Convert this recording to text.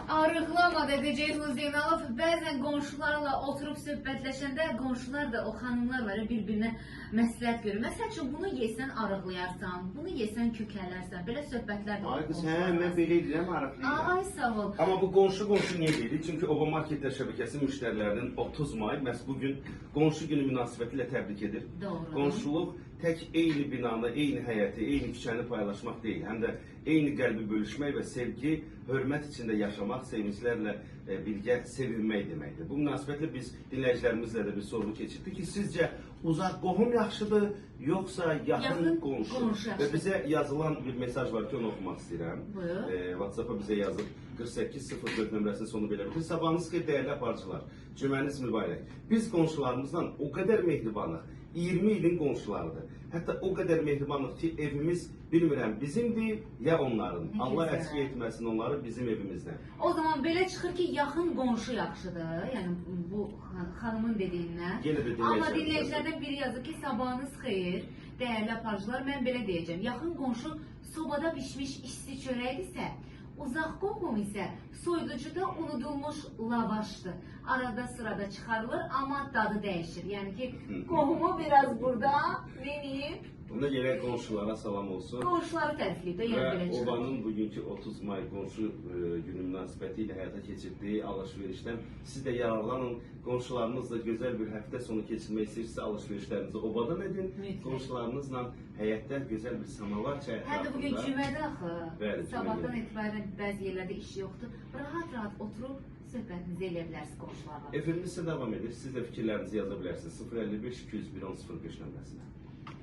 Arıqlama dedəcəyimiz Zeynalov, bəzən qonşularla oturub söhbətləşəndə qonşular da o xanımlar var ya bir-birinə məsləhət görür. Məsəl üçün bunu yesən arıqlayarsan, bunu yesən kökələrsən. Belə söhbətlər də Ay qız, mən belə edirəm, arıqlayıram. Ay sağ ol. Amma bu qonşu niyə deyilir? Çünki Oba Marketlər şəbəkəsi müştərilərinin 30 may məhz bugün qonşu günü münasibətilə təbrik edir. Doğru. Qonşuluq tək eyni binanı, eyni həyəti, eyni küçəni paylaşmaq deyil, həm də eyni qəlbi bölüşmək və sevgi, hörmət içində yaşamaq, sevinclərlə birgə sevinmək deməkdir. Bu münasibətlə biz dinləyicilərimizlə də bir sorğu keçirdik ki, sizcə uzaq qohum yaxşıdır, yoxsa yaxın qonşu? Və bizə yazılan bir mesaj var ki, onu oxumaq istəyirəm. WhatsApp-a bizə yazıb 4804 nömrəsinin sonu belə bitir. Sabahınız xeyir dəyərli aparıcılar, cümləniz mübarək. Biz qonşularımızla o qədər mehribanıq, 20 ilin qonşularıdır. Hətta o qədər mehribanlıq ki, evimiz bilmirəm bizimdir, ya onların. Allah əski etməsin onları bizim evimizdən. O zaman belə çıxır ki, yaxın qonşu yaxşıdır. Yəni bu xanımın dediyindən. Amma dinləyicilərdən biri yazır ki, sabahınız xeyir, dəyərli aparıcılar, mən belə deyəcəm. Yaxın qonşu sobada pişmiş isti çörəkdirsə, uzaq qohum isə soyuducuda unudulmuş lavaşdır. Arada sırada çıxarılır, amma dadı dəyişir. Yəni ki, qohumu biraz burada meniyib. Buna görə qonşulara salam olsun. Qonşuları tərifləyib də, yəni belə çıxır. Və Obanın bugünkü 30 may qonşu günü münasibəti ilə həyata keçirdiyi alış-verişdən siz də yararlanın. Qonşularınızla gözəl bir həftə sonu keçirmək istəyirsə alış-verişlərinizi Obadan edin. Qonşularınızla həyətdə gözəl bir samavar çay ətrafında. Həm də bugün cümədə axı. Bəli, sabahdan etibarən bəzi yerlərdə iş yoxdur. Rahat-rahat oturub söhbətinizi eləyə bilərsiniz qonşularla. Efirimiz isə davam edir. Siz də fikirlərinizi yaza bilərsiniz 055 201 1005 nömrəsinə.